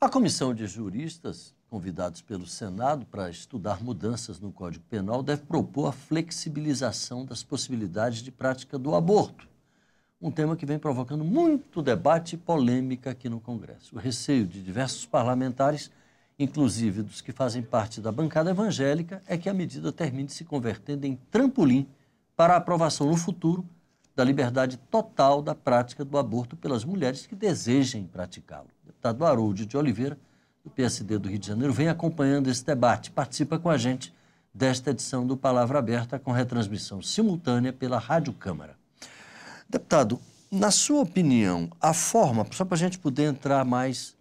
A comissão de juristas, convidados pelo Senado para estudar mudanças no Código Penal, deve propor a flexibilização das possibilidades de prática do aborto, um tema que vem provocando muito debate e polêmica aqui no Congresso. O receio de diversos parlamentares, inclusive dos que fazem parte da bancada evangélica, é que a medida termine se convertendo em trampolim para a aprovação no futuro da liberdade total da prática do aborto pelas mulheres que desejem praticá-lo. O deputado Harold de Oliveira, do PSD do Rio de Janeiro, vem acompanhando esse debate. Participa com a gente desta edição do Palavra Aberta, com retransmissão simultânea pela Rádio Câmara. Deputado, na sua opinião, a forma, só para a gente poder entrar mais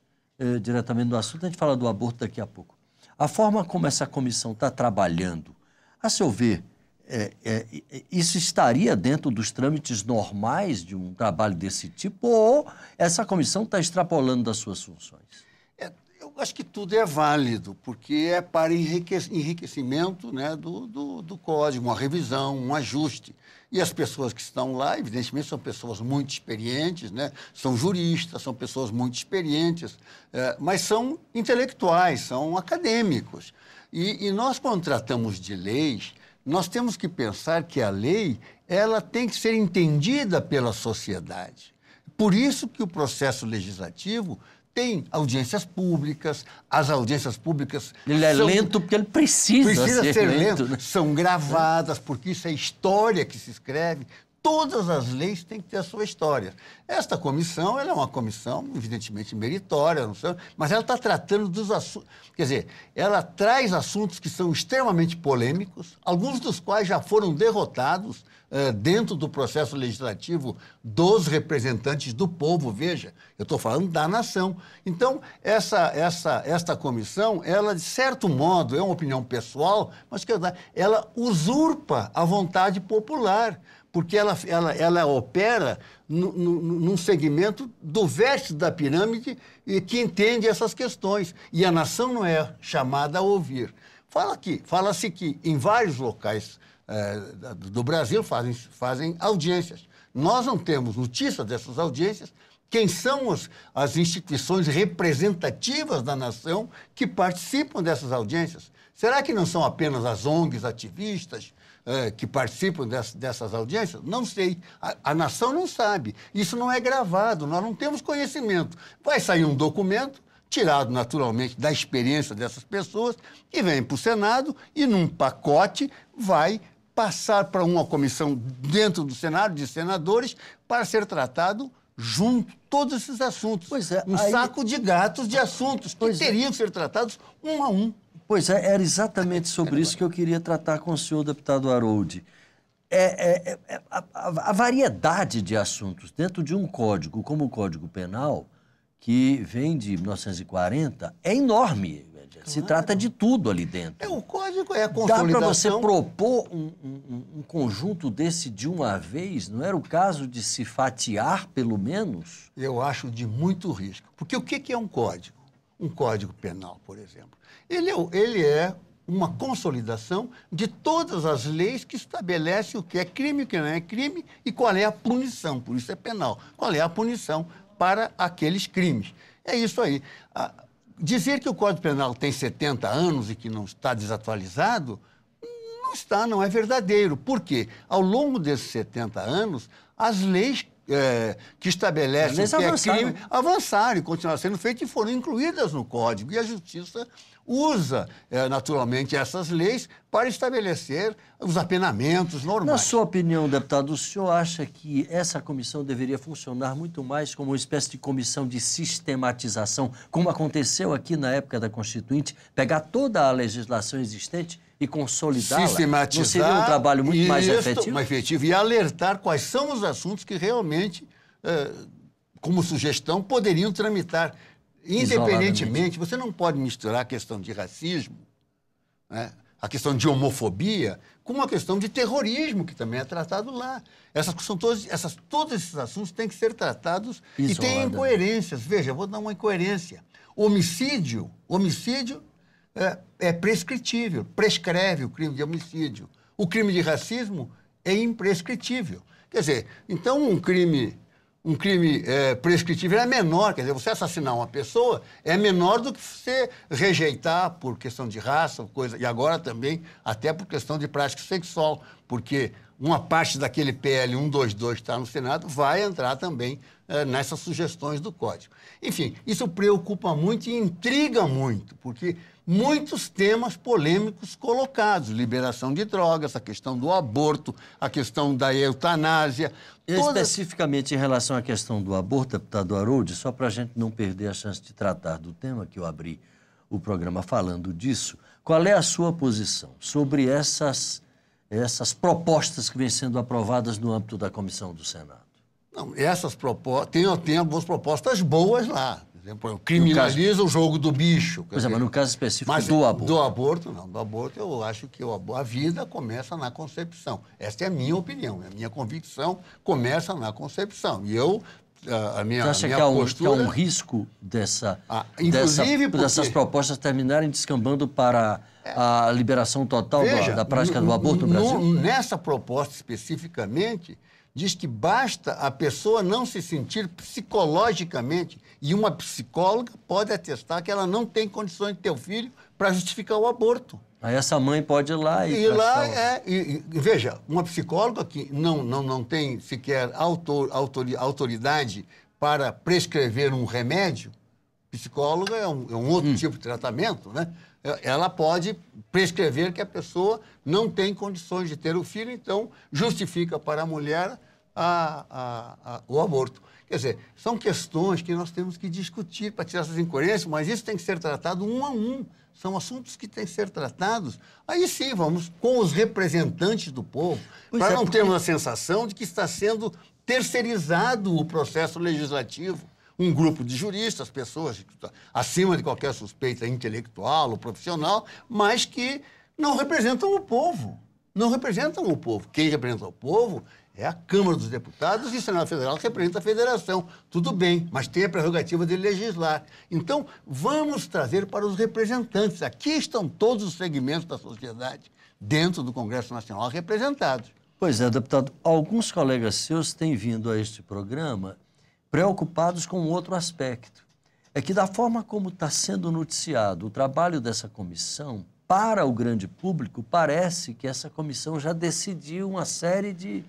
diretamente no assunto, a gente fala do aborto daqui a pouco, a forma como essa comissão está trabalhando, a seu ver, isso estaria dentro dos trâmites normais de um trabalho desse tipo, ou essa comissão está extrapolando das suas funções? Eu acho que tudo é válido, porque é para enriquecimento, né, do código, uma revisão, um ajuste. E as pessoas que estão lá, evidentemente, são pessoas muito experientes, né? São juristas, são pessoas muito experientes, mas são intelectuais, são acadêmicos. E nós, quando tratamos de leis, nós temos que pensar que a lei ela tem que ser entendida pela sociedade. Por isso que o processo legislativo tem audiências públicas, as audiências públicas... Ele é lento porque ele precisa ser lento, né? São gravadas, porque isso é história que se escreve. Todas as leis têm que ter a sua história. Esta comissão, ela é uma comissão, evidentemente, meritória, não sei, mas ela está tratando dos assuntos... Quer dizer, ela traz assuntos que são extremamente polêmicos, alguns dos quais já foram derrotados dentro do processo legislativo dos representantes do povo. Veja, eu estou falando da nação. Então, esta comissão, ela, de certo modo, é uma opinião pessoal, mas ela usurpa a vontade popular, porque ela opera num segmento do vértice da pirâmide e que entende essas questões. E a nação não é chamada a ouvir. Fala-se que em vários locais do Brasil fazem audiências. Nós não temos notícia dessas audiências. Quem são as instituições representativas da nação que participam dessas audiências? Será que não são apenas as ONGs ativistas que participam dessas audiências? Não sei. A nação não sabe. Isso não é gravado, nós não temos conhecimento. Vai sair um documento, tirado naturalmente da experiência dessas pessoas, e vem para o Senado e, num pacote, vai passar para uma comissão dentro do Senado, de senadores, para ser tratado junto todos esses assuntos. Pois é, saco de gatos de assuntos que teriam que ser tratados um a um. Pois é, era exatamente sobre isso que eu queria tratar com o senhor, deputado Harold. A variedade de assuntos dentro de um código, como o Código Penal, que vem de 1940, é enorme. Se trata de tudo ali dentro. O código é a consolidação. Dá para você propor um conjunto desse de uma vez? Não era o caso de se fatiar, pelo menos? Eu acho de muito risco. Porque o que é um código? Um código penal, por exemplo. Ele é uma consolidação de todas as leis que estabelecem o que é crime, o que não é crime e qual é a punição. Por isso é penal. Qual é a punição para aqueles crimes? É isso aí. Dizer que o Código Penal tem 70 anos e que não está desatualizado, não é verdadeiro. Por quê? Ao longo desses 70 anos, as leis que estabelecem o que é crime avançaram e continuaram sendo feitas e foram incluídas no Código. E a Justiça usa, naturalmente, essas leis para estabelecer os apenamentos normais. Na sua opinião, deputado, o senhor acha que essa comissão deveria funcionar muito mais como uma espécie de comissão de sistematização, como aconteceu aqui na época da Constituinte, pegar toda a legislação existente e consolidá-la? Sistematizar. Não seria um trabalho muito mais efetivo? E alertar quais são os assuntos que realmente, como sugestão, poderiam tramitar. Independentemente, você não pode misturar a questão de racismo, né, a questão de homofobia, com uma questão de terrorismo, que também é tratado lá. Todos esses assuntos têm que ser tratados e têm incoerências. Veja, eu vou dar uma incoerência. Homicídio é prescritível, prescreve o crime de homicídio. O crime de racismo é imprescritível. Quer dizer, então um crime um crime prescritível é menor. Quer dizer, você assassinar uma pessoa é menor do que você rejeitar por questão de raça, coisa, e agora também até por questão de prática sexual, porque uma parte daquele PL 122 que está no Senado vai entrar também nessas sugestões do Código. Enfim, isso preocupa muito e intriga muito, porque muitos temas polêmicos colocados, liberação de drogas, a questão do aborto, a questão da eutanásia. Especificamente em relação à questão do aborto, deputado Harold, só para a gente não perder a chance de tratar do tema, que eu abri o programa falando disso, qual é a sua posição sobre essas propostas que vêm sendo aprovadas no âmbito da Comissão do Senado? Não, essas propostas, tem algumas propostas boas lá. Por exemplo, criminaliza o jogo do bicho. Pois é, mas no caso específico do aborto. Do aborto, não. Do aborto, eu acho que a vida começa na concepção. Essa é a minha opinião, a minha convicção começa na concepção. E eu, a minha Você acha postura... que há um risco dessas propostas terminarem descambando para a liberação total da prática do aborto no Brasil? Nessa proposta especificamente, diz que basta a pessoa não se sentir psicologicamente, e uma psicóloga pode atestar que ela não tem condições de ter o filho para justificar o aborto. Aí essa mãe pode ir lá e... Veja, uma psicóloga que não tem sequer autoridade para prescrever um remédio, psicóloga é um outro tipo de tratamento, né? Ela pode prescrever que a pessoa não tem condições de ter o filho, então justifica para a mulher o aborto. Quer dizer, são questões que nós temos que discutir para tirar essas incoerências, mas isso tem que ser tratado um a um. São assuntos que têm que ser tratados. Aí sim, vamos com os representantes do povo, para não termos a sensação de que está sendo terceirizado o processo legislativo. Um grupo de juristas, pessoas acima de qualquer suspeita intelectual ou profissional, mas que não representam o povo. Não representam o povo. Quem representa o povo é a Câmara dos Deputados e o Senado Federal, que representa a Federação. Tudo bem, mas tem a prerrogativa de legislar. Então, vamos trazer para os representantes. Aqui estão todos os segmentos da sociedade dentro do Congresso Nacional representados. Pois é, deputado. Alguns colegas seus têm vindo a este programa preocupados com outro aspecto. É que da forma como está sendo noticiado o trabalho dessa comissão, para o grande público, parece que essa comissão já decidiu uma série de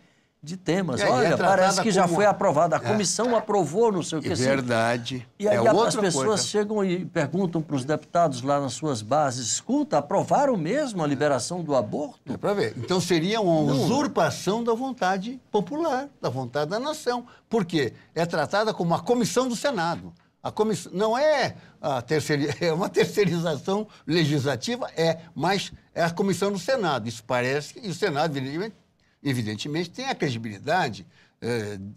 temas. Olha, parece que já foi aprovada. A comissão aprovou, não sei o que. É verdade. E aí as pessoas chegam e perguntam para os deputados lá nas suas bases, escuta, aprovaram mesmo a liberação do aborto? É para ver. Então seria uma usurpação da vontade popular, da vontade da nação. Por quê? É tratada como a comissão do Senado. A comissão não é é uma terceirização legislativa, mas é a comissão do Senado. Isso parece, e o Senado, evidentemente, tem a credibilidade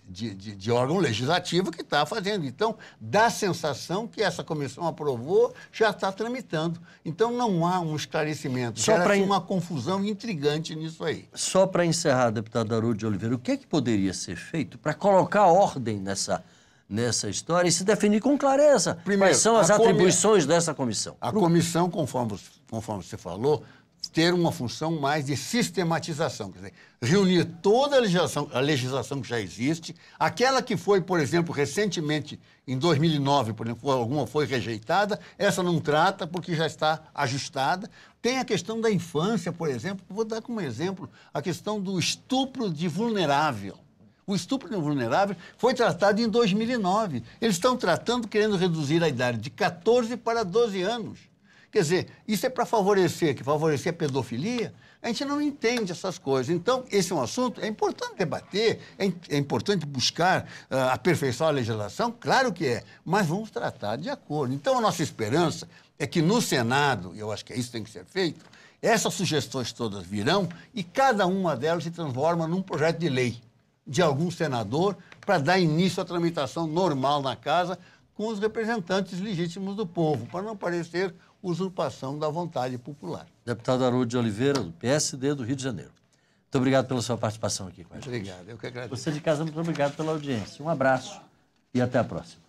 de órgão legislativo que está fazendo. Então, dá a sensação que essa comissão aprovou, já está tramitando. Então, não há um esclarecimento. Gera-se uma confusão intrigante nisso aí. Só para encerrar, deputado Harold de Oliveira, o que é que poderia ser feito para colocar ordem nessa história e se definir com clareza quais são as atribuições dessa comissão? A comissão, conforme você falou, ter uma função mais de sistematização, quer dizer, reunir toda a legislação que já existe, aquela que foi, por exemplo, recentemente, em 2009, por exemplo, alguma foi rejeitada, essa não trata porque já está ajustada. Tem a questão da infância, por exemplo, vou dar como exemplo a questão do estupro de vulnerável. O estupro de vulnerável foi tratado em 2009. Eles estão tratando, querendo reduzir a idade de 14 para 12 anos. Quer dizer, isso é para favorecer a pedofilia? A gente não entende essas coisas. Então, esse é um assunto, é importante debater, é importante buscar aperfeiçoar a legislação, claro que é, mas vamos tratar de acordo. Então, a nossa esperança é que no Senado, e eu acho que isso tem que ser feito, essas sugestões todas virão e cada uma delas se transforma num projeto de lei de algum senador para dar início à tramitação normal na casa com os representantes legítimos do povo, para não parecer usurpação da vontade popular. Deputado Harold de Oliveira, do PSD do Rio de Janeiro. Muito obrigado pela sua participação aqui com a gente. Obrigado, eu que agradeço. Você de casa, muito obrigado pela audiência. Um abraço e até a próxima.